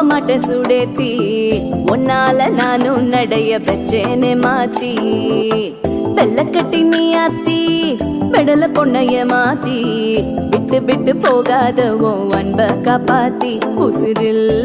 மாட்ட சுடேத்தி உன்னால நானும் நடைய பெச்சேனே மாத்தி வெள்ள கட்டி நீ ஆத்தி பெடல பொண்ணைய மாத்தி விட்டு விட்டு போகாத உன் அன்ப காப்பாத்தி உசிரில்